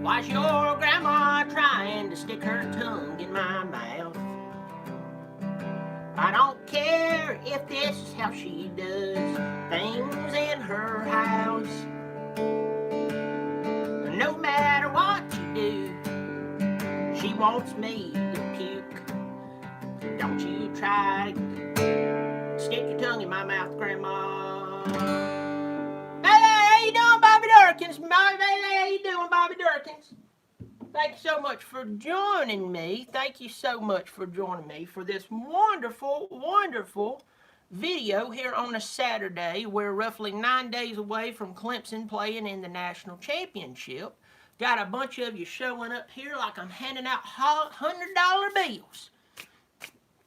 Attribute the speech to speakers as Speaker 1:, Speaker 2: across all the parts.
Speaker 1: Why's your grandma trying to stick her tongue in my mouth? I don't care if this is how she does things in her house. No matter what you do, she wants me to puke. Don't you try to stick your tongue in my mouth, Grandma. Hey, how you doing, Bobby Dirkens? How you doing, Bobby Dirkens? Thank you so much for joining me. Thank you so much for joining me for this wonderful, wonderful video here on a Saturday. We're roughly 9 days away from Clemson playing in the national championship. Got a bunch of you showing up here like I'm handing out $100 bills.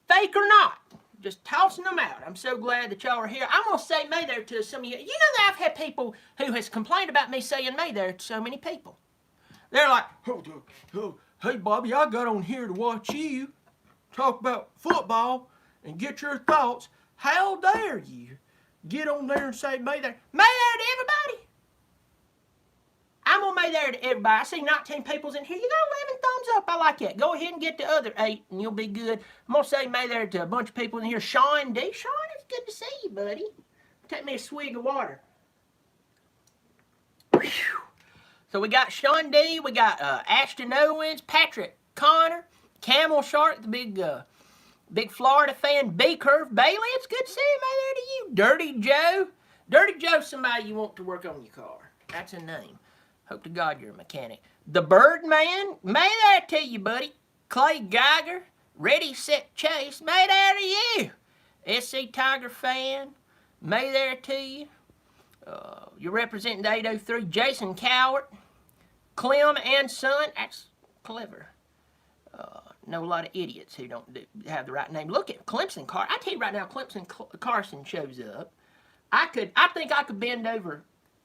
Speaker 1: Fake or not, just tossing them out. I'm so glad that y'all are here. I'm going to say may there to some of you. You know that I've had people who has complained about me saying may there to so many people. They're like, hey, Bobby, I got on here to watch you talk about football and get your thoughts. How dare you get on there and say may there to everybody? I'm going to may there to everybody. I see 19 people's in here. You got 11 thumbs up. I like that. Go ahead and get the other 8 and you'll be good. I'm going to say may there to a bunch of people in here. Sean D. Sean, it's good to see you, buddy. Take me a swig of water. Whew. So we got Sean D, we got Ashton Owens, Patrick Connor, Camel Shark, the big Florida fan, B-Curve, Bailey, it's good to see you, man, there to you. Dirty Joe. Dirty Joe, somebody you want to work on your car. That's a name. Hope to God you're a mechanic. The Birdman, may there to you, buddy. Clay Geiger, Ready, Set, Chase, may there to you. SC Tiger fan, may there to you. You're representing the 803. Jason Cowart, Clem and Son. That's clever. Know a lot of idiots who don't have the right name. Look at Clemson Carson. I tell you right now, Clemson Carson shows up. I think I could bend over,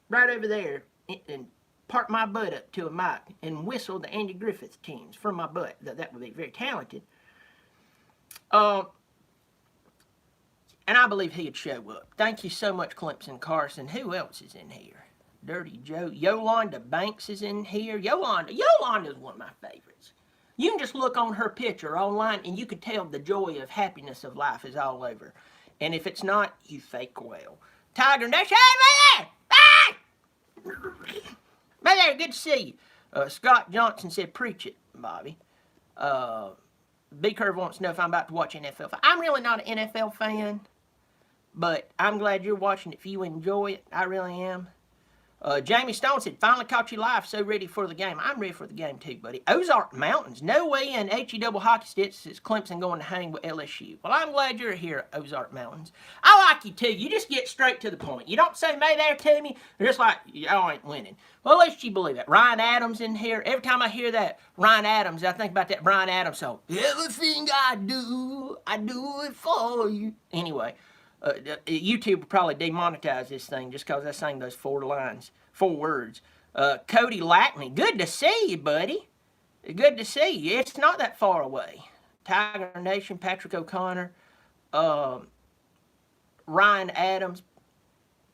Speaker 1: right over there, and park my butt up to a mic and whistle the Andy Griffith tunes from my butt. That would be very talented. And I believe he'd show up. Thank you so much, Clemson Carson. Who else is in here? Dirty Joe. Yolanda Banks is in here. Yolanda is one of my favorites. You can just look on her picture online and you can tell the joy of happiness of life is all over. And if it's not, you fake well. Tiger Nation, hey, man! Hey! Man, there, good to see you. Scott Johnson said, preach it, Bobby. B-Curve wants to know if I'm about to watch NFL. I'm really not an NFL fan. But I'm glad you're watching it if you enjoy it. I really am. Jamie Stone said, finally caught you live, so ready for the game. I'm ready for the game too, buddy. Ozark Mountains. No way in HE double hockey sticks is Clemson going to hang with LSU. Well, I'm glad you're here, Ozark Mountains. I like you too. You just get straight to the point. You don't say may there to me. You're just like, y'all ain't winning. Well, at least you believe it. Ryan Adams in here. Every time I hear that Ryan Adams, I think about that Brian Adams song. Everything I do it for you. Anyway. YouTube will probably demonetize this thing just because I sang those 4 words. Cody Lackney, good to see you, buddy. Good to see you. It's not that far away. Tiger Nation, Patrick O'Connor, Ryan Adams,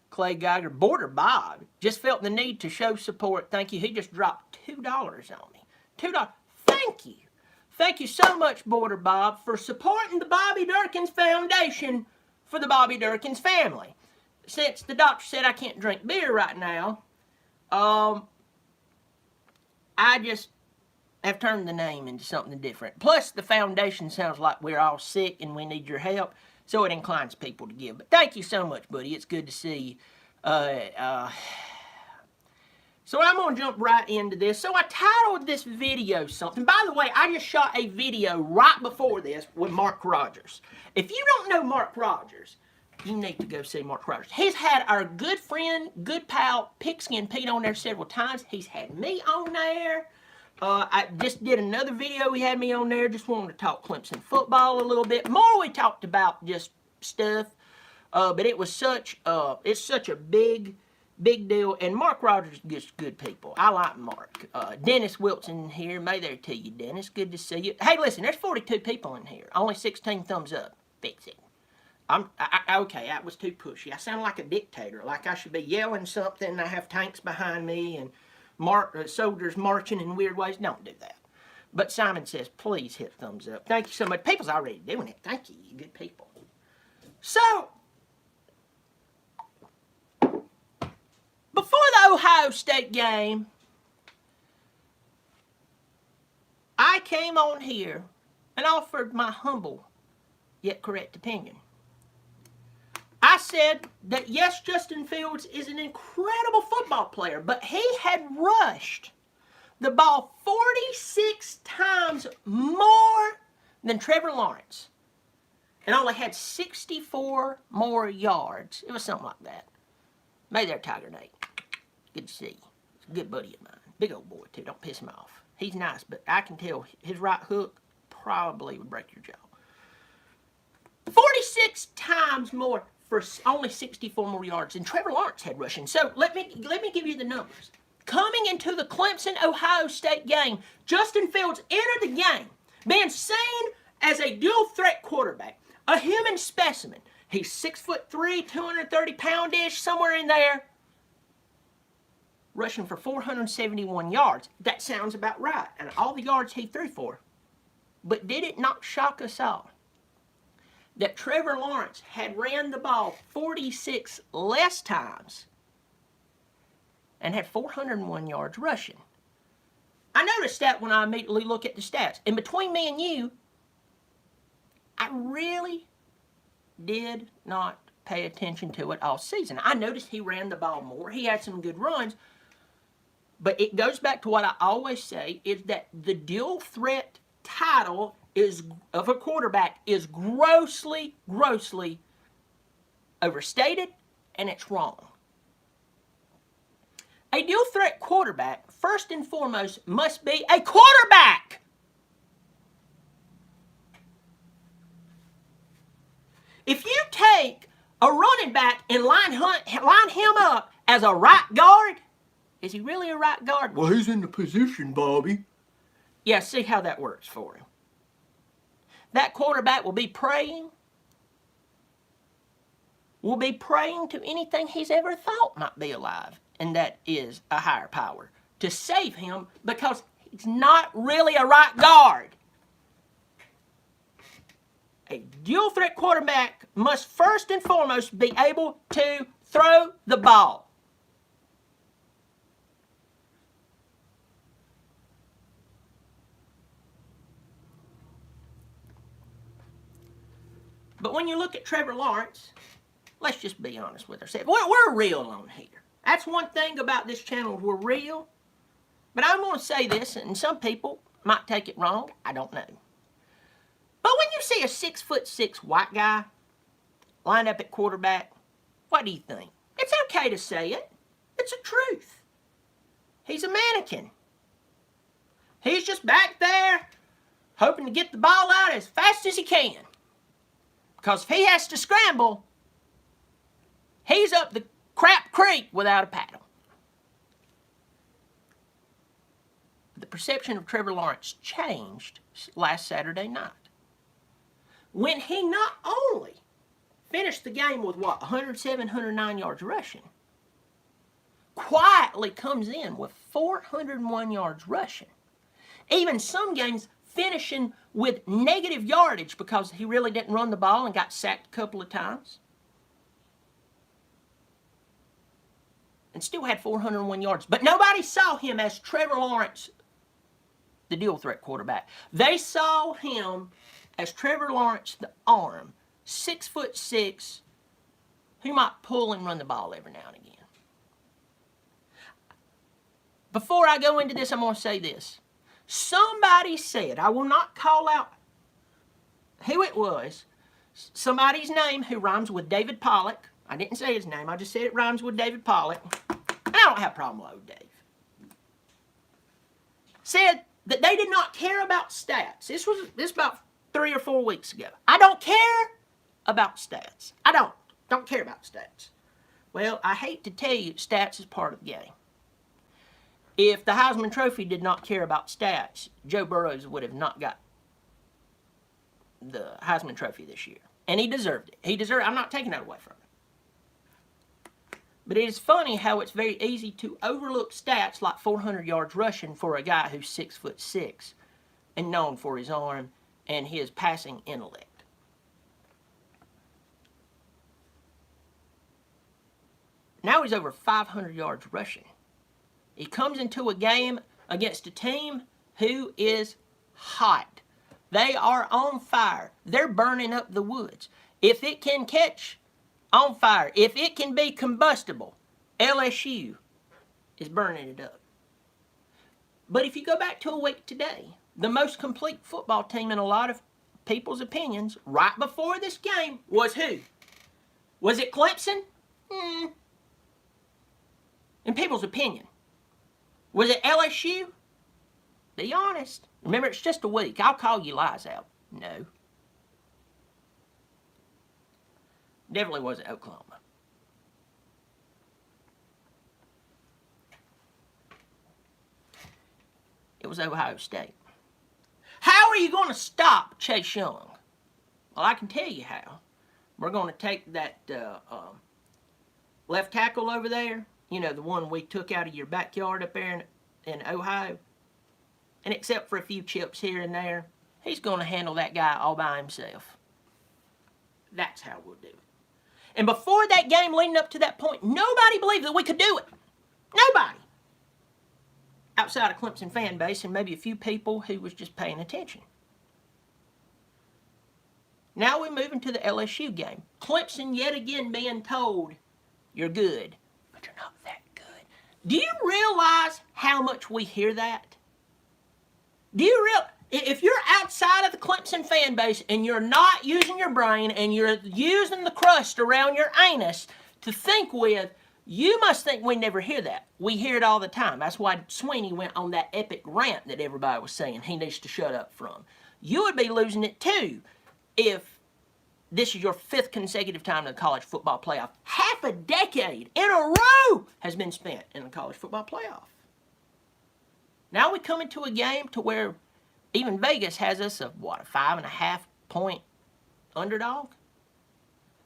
Speaker 1: Clay Geiger, Border Bob, just felt the need to show support. Thank you. He just dropped $2 on me. $2. Thank you. Thank you so much, Border Bob, for supporting the Bobby Dirkens Foundation for the Bobby Dirkens family. Since the doctor said I can't drink beer right now, I just have turned the name into something different. Plus, the foundation sounds like we're all sick and we need your help, so it inclines people to give. But thank you so much, buddy. It's good to see you. So I'm going to jump right into this. So I titled this video something. By the way, I just shot a video right before this with Mark Rogers. If you don't know Mark Rogers, you need to go see Mark Rogers. He's had our good friend, good pal, Pigskin Pete on there several times. He's had me on there. I just did another video. He had me on there. Just wanted to talk Clemson football a little bit. More we talked about just stuff. But it was it's such a big deal, and Mark Rogers gets good people. I like Mark. Dennis Wilson here. May there to you, Dennis. Good to see you. Hey, listen, there's 42 people in here. Only 16 thumbs up. Fix it. Okay, that was too pushy. I sound like a dictator, like I should be yelling something. I have tanks behind me, and soldiers marching in weird ways. Don't do that. But Simon says, please hit thumbs up. Thank you so much. People's already doing it. Thank you, you good people. So, before the Ohio State game, I came on here and offered my humble yet correct opinion. I said that yes, Justin Fields is an incredible football player, but he had rushed the ball 46 times more than Trevor Lawrence and only had 64 more yards. It was something like that. May there, Tiger Nate. Good to see you. He's a good buddy of mine. Big old boy, too. Don't piss him off. He's nice, but I can tell his right hook probably would break your jaw. 46 times more for only 64 more yards than Trevor Lawrence had rushing. So let me give you the numbers. Coming into the Clemson-Ohio State game, Justin Fields entered the game being seen as a dual-threat quarterback, a human specimen. He's 6'3", 230-pound-ish, somewhere in there, rushing for 471 yards. That sounds about right, and all the yards he threw for. But did it not shock us all that Trevor Lawrence had ran the ball 46 less times and had 401 yards rushing? I noticed that when I immediately look at the stats. And between me and you, I really did not pay attention to it all season. I noticed he ran the ball more. He had some good runs. But it goes back to what I always say, is that the dual threat title of a quarterback is grossly overstated, and it's wrong. A dual threat quarterback, first and foremost, must be a quarterback. If you take a running back and line him up as a right guard, is he really a right guard? Well, he's in the position, Bobby. Yeah, see how that works for him. That quarterback will be praying to anything he's ever thought might be alive, and that is a higher power, to save him, because he's not really a right guard. A dual threat quarterback must first and foremost be able to throw the ball. But when you look at Trevor Lawrence, let's just be honest with ourselves. We're real on here. That's one thing about this channel, we're real. But I'm going to say this, and some people might take it wrong. I don't know. But when you see a 6'6" white guy lined up at quarterback, what do you think? It's okay to say it. It's a truth. He's a mannequin. He's just back there hoping to get the ball out as fast as he can. Because if he has to scramble, he's up the crap creek without a paddle. The perception of Trevor Lawrence changed last Saturday night, when he not only finished the game with 107, 109 yards rushing, quietly comes in with 401 yards rushing. Even some games finishing with negative yardage because he really didn't run the ball and got sacked a couple of times. And still had 401 yards. But nobody saw him as Trevor Lawrence, the dual threat quarterback. They saw him as Trevor Lawrence, the arm, 6'6", who might pull and run the ball every now and again. Before I go into this, I'm going to say this. Somebody said, I will not call out who it was, somebody's name who rhymes with David Pollock. I didn't say his name, I just said it rhymes with David Pollock. And I don't have a problem with old Dave. Said that they did not care about stats. This was about 3 or 4 weeks ago. I don't care about stats. I don't care about stats. Well, I hate to tell you, stats is part of the game. If the Heisman Trophy did not care about stats, Joe Burrows would have not got the Heisman Trophy this year. And he deserved it. I'm not taking that away from him. But it is funny how it's very easy to overlook stats like 400 yards rushing for a guy who's 6'6" and known for his arm and his passing intellect. Now he's over 500 yards rushing. He comes into a game against a team who is hot. They are on fire. They're burning up the woods. If it can catch on fire, if it can be combustible, LSU is burning it up. But if you go back to a week today, the most complete football team in a lot of people's opinions right before this game was who? Was it Clemson? In people's opinion. Was it LSU? Be honest. Remember, it's just a week. I'll call you lies out. No. Definitely wasn't Oklahoma. It was Ohio State. How are you going to stop Chase Young? Well, I can tell you how. We're going to take that left tackle over there, you know, the one we took out of your backyard up there in Ohio, and except for a few chips here and there, he's going to handle that guy all by himself. That's how we'll do it. And before that game leading up to that point, nobody believed that we could do it. Nobody. Outside of Clemson fan base and maybe a few people who was just paying attention. Now we're moving to the LSU game. Clemson yet again being told, you're good, but you're not that good. Do you realize how much we hear that? Do you realize? If you're outside of the Clemson fan base and you're not using your brain and you're using the crust around your anus to think with, you must think we never hear that. We hear it all the time. That's why Sweeney went on that epic rant that everybody was saying he needs to shut up from. You would be losing it too if this is your 5th consecutive time in the college football playoff. Half a decade in a row has been spent in the college football playoff. Now we come into a game to where even Vegas has us a 5.5 point underdog?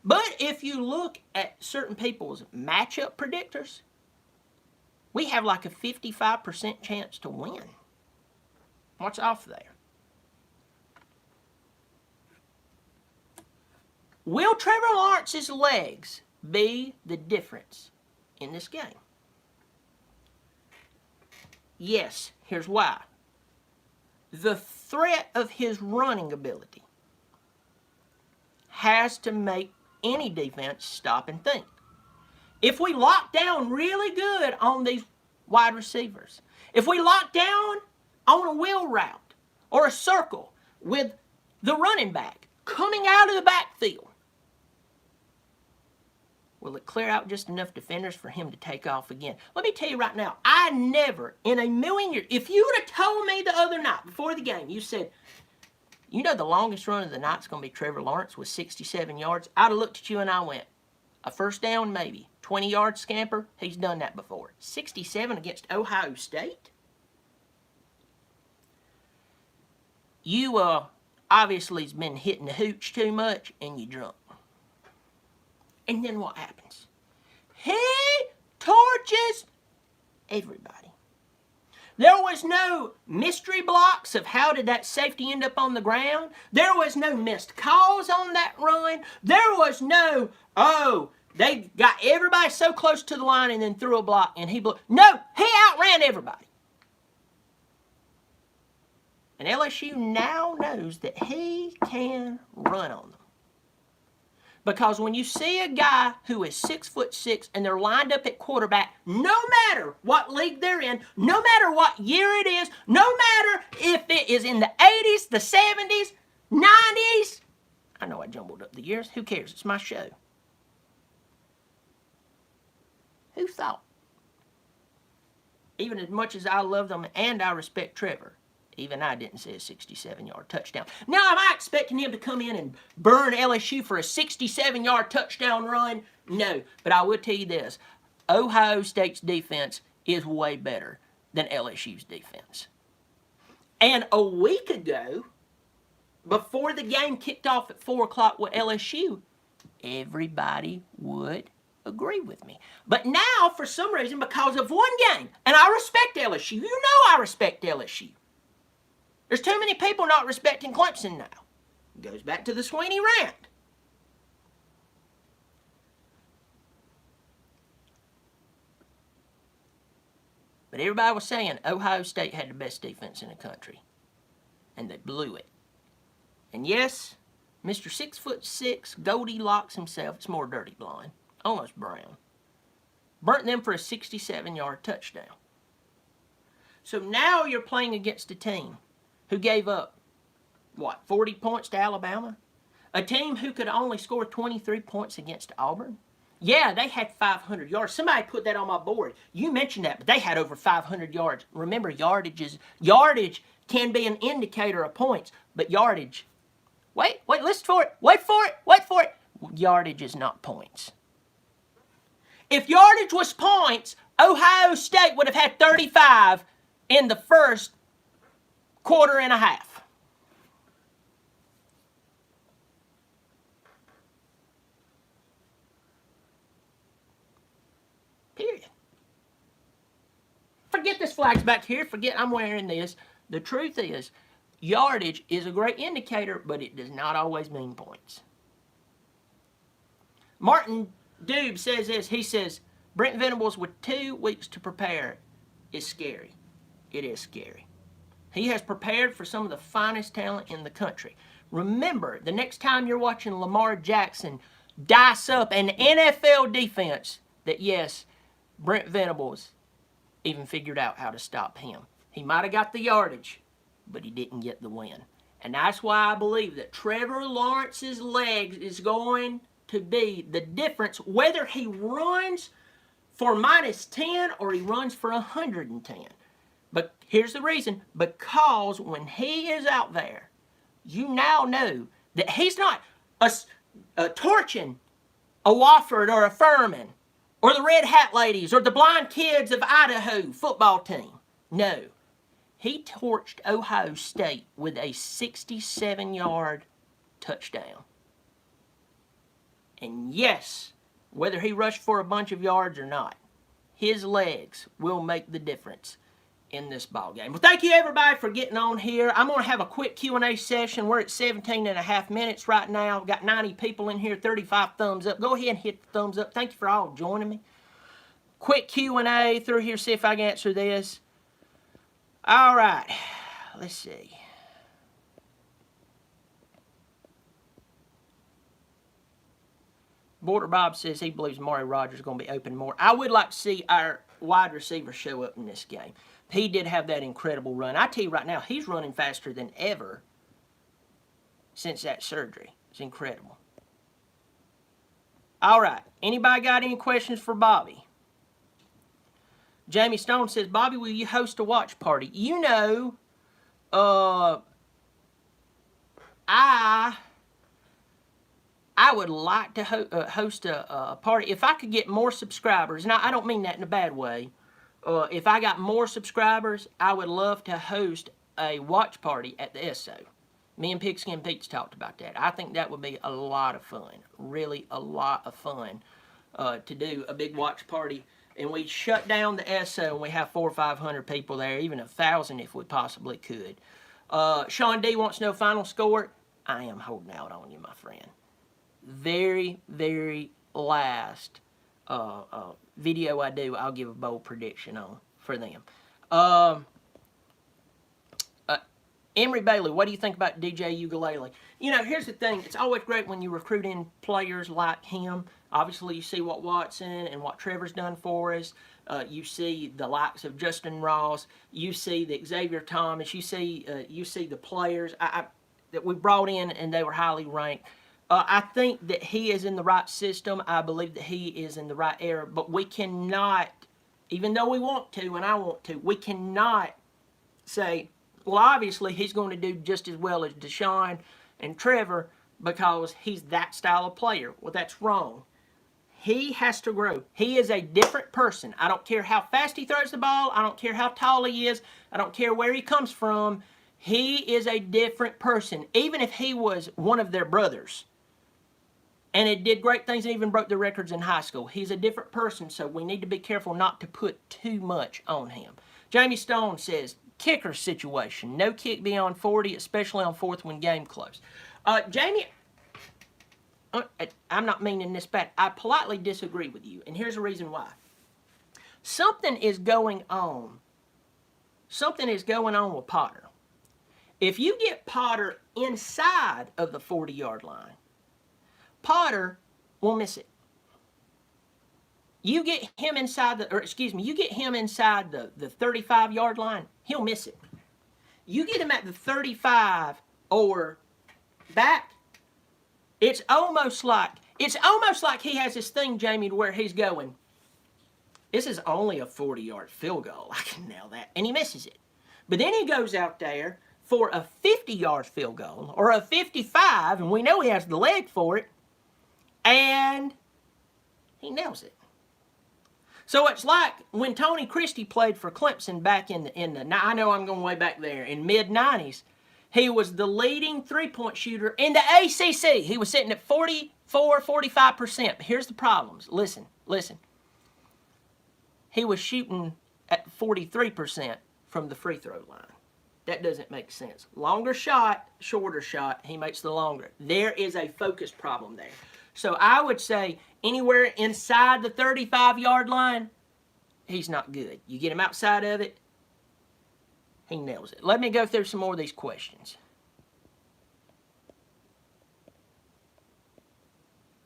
Speaker 1: But if you look at certain people's matchup predictors, we have like a 55% chance to win. What's off there? Will Trevor Lawrence's legs be the difference in this game? Yes, here's why. The threat of his running ability has to make any defense stop and think. If we lock down really good on these wide receivers, if we lock down on a wheel route or a circle with the running back coming out of the backfield, will it clear out just enough defenders for him to take off again? Let me tell you right now, I never in a million years, if you would have told me the other night before the game, you said, you know the longest run of the night's going to be Trevor Lawrence with 67 yards, I'd have looked at you and I went, a first down maybe, 20-yard scamper, he's done that before. 67 against Ohio State? You obviously has been hitting the hooch too much and you drunk. And then what happens? He torches everybody. There was no mystery blocks of how did that safety end up on the ground. There was no missed calls on that run. There was no, they got everybody so close to the line and then threw a block and he blew. No, he outran everybody. And LSU now knows that he can run on them. Because when you see a guy who is 6'6" and they're lined up at quarterback, no matter what league they're in, no matter what year it is, no matter if it is in the 80s, the 70s, 90s, I know I jumbled up the years. Who cares? It's my show. Who thought? Even as much as I love them and I respect Trevor, even I didn't see a 67-yard touchdown. Now, am I expecting him to come in and burn LSU for a 67-yard touchdown run? No, but I will tell you this. Ohio State's defense is way better than LSU's defense. And a week ago, before the game kicked off at 4 o'clock with LSU, everybody would agree with me. But now, for some reason, because of one game, and I respect LSU. You know I respect LSU. There's too many people not respecting Clemson now. It goes back to the Sweeney rant. But everybody was saying Ohio State had the best defense in the country. And they blew it. And yes, Mr. 6'6", Goldilocks himself, it's more dirty blonde, almost brown, burnt them for a 67-yard touchdown. So now you're playing against a team who gave up, 40 points to Alabama? A team who could only score 23 points against Auburn? Yeah, they had 500 yards. Somebody put that on my board. You mentioned that, but they had over 500 yards. Remember, yardage can be an indicator of points, but yardage, wait, listen for it, wait for it. Yardage is not points. If yardage was points, Ohio State would have had 35 in the first quarter and a half. Period. Forget this flag's back here. Forget I'm wearing this. The truth is, yardage is a great indicator, but it does not always mean points. Martin Dube says this. He says, Brent Venables with 2 weeks to prepare is scary. It is scary. He has prepared for some of the finest talent in the country. Remember, the next time you're watching Lamar Jackson dice up an NFL defense, that yes, Brent Venables even figured out how to stop him. He might have got the yardage, but he didn't get the win. And that's why I believe that Trevor Lawrence's legs is going to be the difference, whether he runs for -10 or he runs for 110. But here's the reason. Because when he is out there, you now know that he's not torching a Wofford or a Furman or the Red Hat Ladies or the Blind Kids of Idaho football team. No. He torched Ohio State with a 67-yard touchdown. And yes, whether he rushed for a bunch of yards or not, his legs will make the difference in this ball game. Well, thank you everybody for getting on here. I'm going to have a quick Q&A session. We're at 17 and a half minutes right now. We've got 90 people in here, 35 thumbs up. Go ahead and hit the thumbs up. Thank you for all joining me. Quick Q&A through here, see if I can answer this. All right, let's see. Border Bob says he believes Maury Rogers is going to be open more. I would like to see our wide receiver show up in this game. He did have that incredible run. I tell you right now, he's running faster than ever since that surgery. It's incredible. All right, anybody got any questions for Bobby? Jamie Stone says, Bobby, will you host a watch party? You know, I would like to host a party. If I could get more subscribers, and I don't mean that in a bad way. If I got more subscribers, I would love to host a watch party at the SO. Me and Pigskin Pete's talked about that. I think that would be a lot of fun. Really a lot of fun to do a big watch party. And we shut down the SO and we have 400 or 500 people there, even 1,000 if we possibly could. Sean D wants to know final score. I am holding out on you, my friend. Very, very last video I do, I'll give a bold prediction on for them. Emory Bailey, what do you think about DJ Ukulele? You know, here's the thing. It's always great when you recruit in players like him. Obviously, you see what Watson and what Trevor's done for us. You see the likes of Justin Ross. You see the Xavier Thomas. You see the players that we brought in, and they were highly ranked. I think that he is in the right system. I believe that he is in the right era. But we cannot, even though we want to and I want to, we cannot say, well, obviously he's going to do just as well as Deshaun and Trevor because he's that style of player. Well, that's wrong. He has to grow. He is a different person. I don't care how fast he throws the ball. I don't care how tall he is. I don't care where he comes from. He is a different person. Even if he was one of their brothers, And it did great things and even broke the records in high school. He's a different person, so we need to be careful not to put too much on him. Jamie Stone says, kicker situation. No kick beyond 40, especially on fourth when game close. Jamie, I'm not meaning this bad. I politely disagree with you, and here's the reason why. Something is going on. Something is going on with Potter. If you get Potter inside of the 40-yard line, Potter will miss it. You get him inside the 35-yard line, he'll miss it. You get him at the 35 or back, it's almost like he has this thing, Jamie, to where he's going, this is only a 40-yard field goal. I can nail that. And he misses it. But then he goes out there for a 50-yard field goal or a 55, and we know he has the leg for it, and he nails it. So it's like when Tony Christie played for Clemson back in the now I know I'm going way back there, in mid-90s. He was the leading three-point shooter in the ACC. He was sitting at 44-45%. But here's the problems. Listen. He was shooting at 43% from the free throw line. That doesn't make sense. Longer shot, shorter shot, he makes the longer. There is a focus problem there. So I would say anywhere inside the 35-yard line, he's not good. You get him outside of it, he nails it. Let me go through some more of these questions.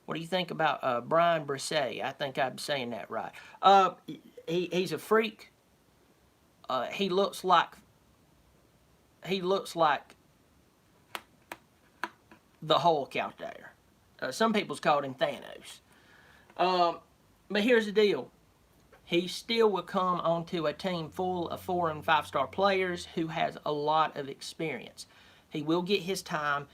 Speaker 1: What do you think about Brian Brisset? I think I'm saying that right. He's a freak. He looks like the Hulk out there. Some people's called him Thanos. But here's the deal. He still will come onto a team full of 4- and 5-star players who has a lot of experience. He will get his time.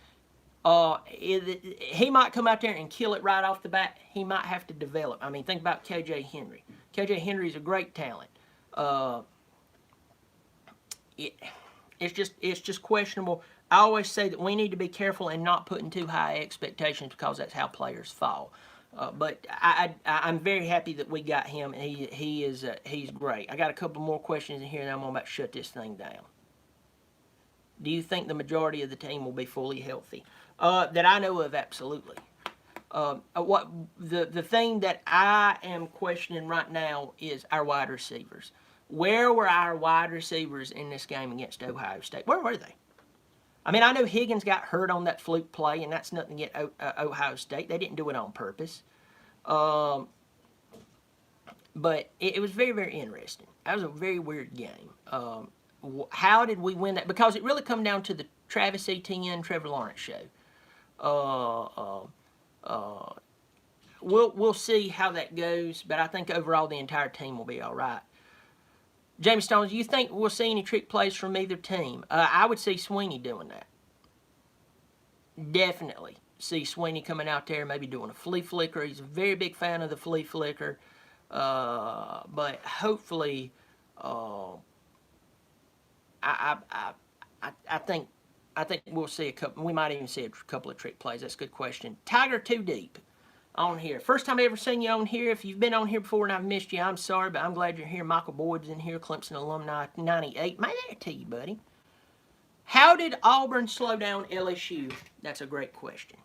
Speaker 1: He might come out there and kill it right off the bat. He might have to develop. I mean, think about KJ Henry. KJ Henry is a great talent. It's just questionable. I always say that we need to be careful and not putting too high expectations because that's how players fall. But I'm very happy that we got him. He's great. I got a couple more questions in here, and I'm about to shut this thing down. Do you think the majority of the team will be fully healthy? That I know of, absolutely. The thing that I am questioning right now is our wide receivers. Where were our wide receivers in this game against Ohio State? Where were they? I mean, I know Higgins got hurt on that fluke play, and that's nothing against Ohio State. They didn't do it on purpose. But it was very, very interesting. That was a very weird game. How did we win that? Because it really come down to the Travis Etienne, Trevor Lawrence show. We'll see how that goes, but I think overall the entire team will be all right. Jamie Stone, do you think we'll see any trick plays from either team? I would see Sweeney doing that. Definitely see Sweeney coming out there, maybe doing a flea flicker. He's a very big fan of the flea flicker. But hopefully, I think we'll see a couple. We might even see a couple of trick plays. That's a good question. Tiger Too Deep on here. First time I ever seen you on here. If you've been on here before and I've missed you, I'm sorry, but I'm glad you're here. Michael Boyd's in here, Clemson alumni 98. Man, that to you, buddy. How did Auburn slow down LSU? That's a great question.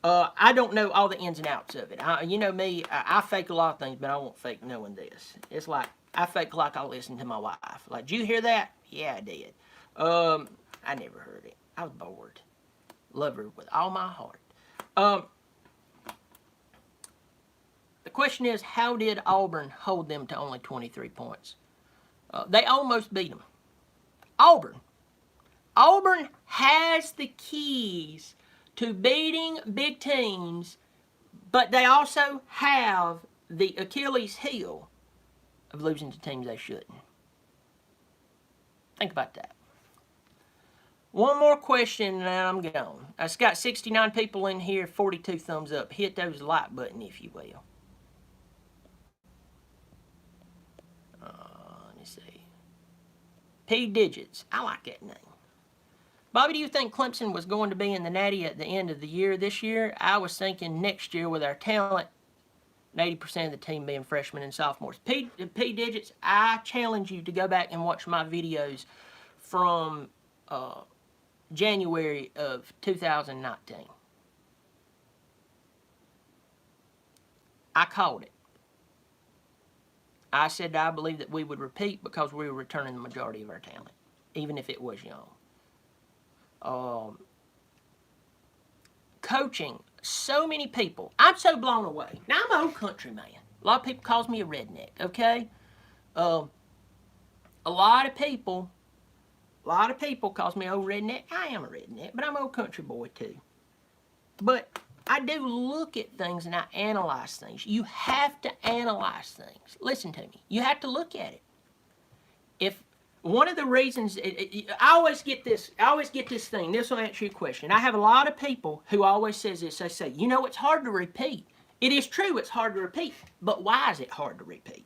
Speaker 1: I don't know all the ins and outs of it. You know me, I fake a lot of things, but I won't fake knowing this. It's like, I fake like I listen to my wife. Like, did you hear that? Yeah, I did. I never heard it. I was bored. Love her with all my heart. The question is, how did Auburn hold them to only 23 points? They almost beat them. Auburn has the keys to beating big teams, but they also have the Achilles heel of losing to teams they shouldn't. Think about that. One more question and I'm gone. I've got 69 people in here, 42 thumbs up. Hit those like button if you will. Let me see. P Digits. I like that name. Bobby, do you think Clemson was going to be in the Natty at the end of the year this year? I was thinking next year with our talent, 80% of the team being freshmen and sophomores. P Digits, I challenge you to go back and watch my videos from January of 2019. I called it. I said I believe that we would repeat because we were returning the majority of our talent, even if it was young. Coaching, so many people. I'm so blown away. Now, I'm an old country man. A lot of people calls me a redneck, okay? A lot of people calls me old redneck. I am a redneck, but I'm an old country boy too. But I do look at things and I analyze things. You have to analyze things. Listen to me. You have to look at it. If one of the reasons, I always get this thing. This will answer your question. I have a lot of people who always says this. They say, you know, it's hard to repeat. It is true, it's hard to repeat. But why is it hard to repeat?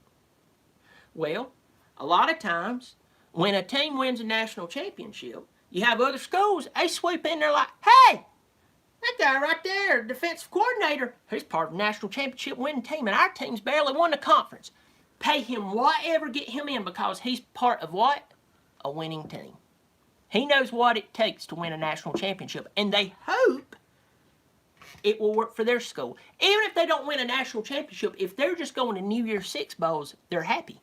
Speaker 1: Well, a lot of times, when a team wins a national championship, you have other schools, they sweep in there like, hey, that guy right there, defensive coordinator, he's part of the national championship winning team, and our team's barely won the conference. Pay him whatever, get him in, because he's part of what? A winning team. He knows what it takes to win a national championship, and they hope it will work for their school. Even if they don't win a national championship, if they're just going to New Year's Six bowls, they're happy.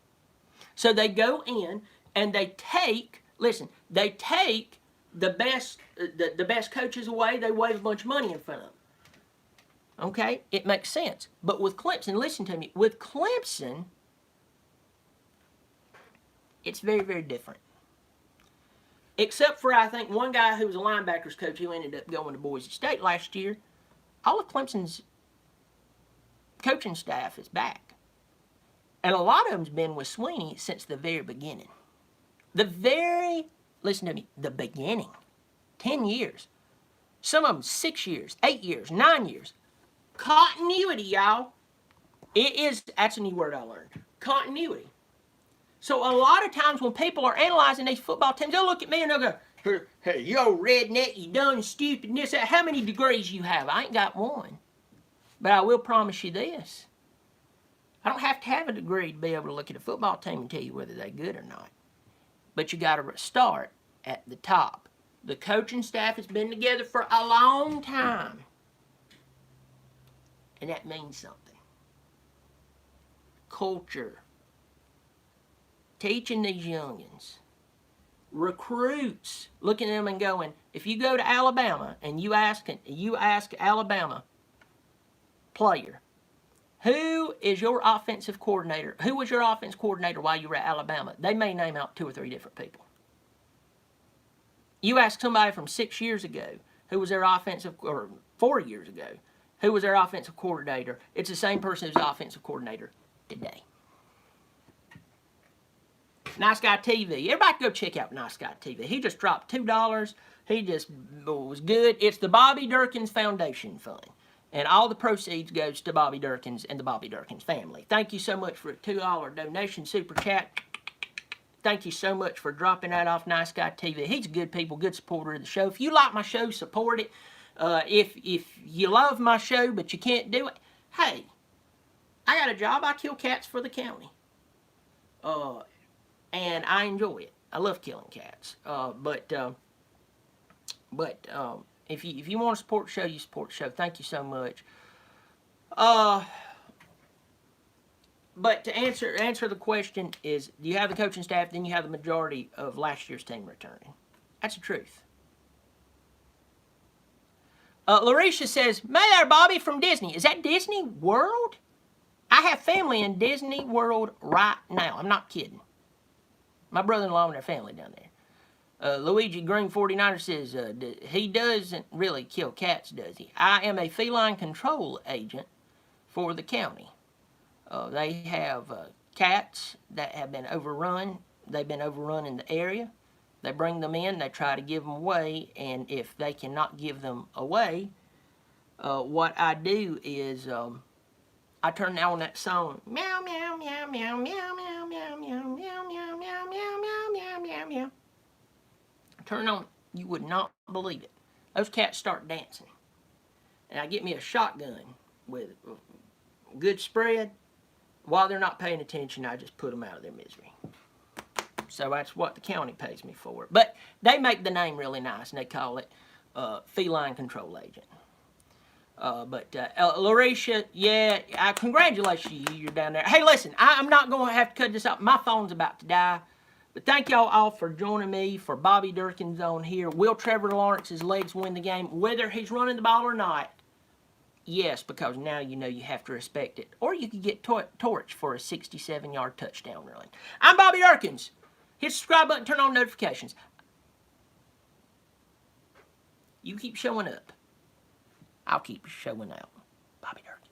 Speaker 1: So they go in and they take, listen, they take the best coaches away, they wave a bunch of money in front of them. Okay? It makes sense. But with Clemson, listen to me, with Clemson, it's very, very different. Except for, I think, one guy who was a linebackers coach who ended up going to Boise State last year. All of Clemson's coaching staff is back. And a lot of them's been with Sweeney since the very beginning. Listen to me, the beginning. 10 years. Some of them 6 years, 8 years, 9 years. Continuity, y'all. That's a new word I learned. Continuity. So a lot of times when people are analyzing these football teams, they'll look at me and they'll go, hey, you old redneck, you done stupid, and this, that. How many degrees you have? I ain't got one. But I will promise you this. I don't have to have a degree to be able to look at a football team and tell you whether they're good or not. But you got to start at the top. The coaching staff has been together for a long time. And that means something. Culture. Teaching these youngins. Recruits. Looking at them and going, if you go to Alabama and you ask Alabama player, who is your offensive coordinator? Who was your offense coordinator while you were at Alabama? They may name out 2 or 3 different people. You ask somebody from 6 years ago, who was their offensive, or 4 years ago, who was their offensive coordinator, it's the same person who's the offensive coordinator today. Nice Guy TV. Everybody go check out Nice Guy TV. He just dropped $2. He just was good. It's the Bobby Dirkens Foundation Fund. And all the proceeds goes to Bobby Dirkens and the Bobby Dirkens family. Thank you so much for a $2 donation super chat. Thank you so much for dropping that off Nice Guy TV. He's a good people, good supporter of the show. If you like my show, support it. If you love my show but you can't do it, hey, I got a job. I kill cats for the county. And I enjoy it. I love killing cats. But if you want to support the show, you support the show. Thank you so much. But to answer the question is, do you have the coaching staff, then you have the majority of last year's team returning. That's the truth. Larisha says, "Hey there, Bobby from Disney. Is that Disney World? I have family in Disney World right now. I'm not kidding. My brother-in-law and their family down there." Luigi Green 49er says, he doesn't really kill cats, does he? I am a feline control agent for the county. They have cats that have been overrun. They've been overrun in the area. They bring them in, they try to give them away, and if they cannot give them away, what I do is I turn on that song, meow, meow, meow, meow, meow, meow, meow, meow, meow, meow, meow, meow, meow, meow, meow, meow. Turn on You would not believe it. Those cats start dancing. And I get me a shotgun with a good spread. While they're not paying attention, I just put them out of their misery. So that's what the county pays me for. But they make the name really nice, and they call it Feline Control Agent. Larisha, yeah, congratulations, you're down there. Hey, listen, I'm not going to have to cut this up. My phone's about to die. But thank y'all all for joining me for Bobby Dirkens on here. Will Trevor Lawrence's legs win the game? Whether he's running the ball or not, yes, because now you know you have to respect it. Or you could get torched for a 67-yard touchdown run. I'm Bobby Dirkens. Hit the subscribe button, turn on notifications. You keep showing up. I'll keep showing out. Bobby Dirkens.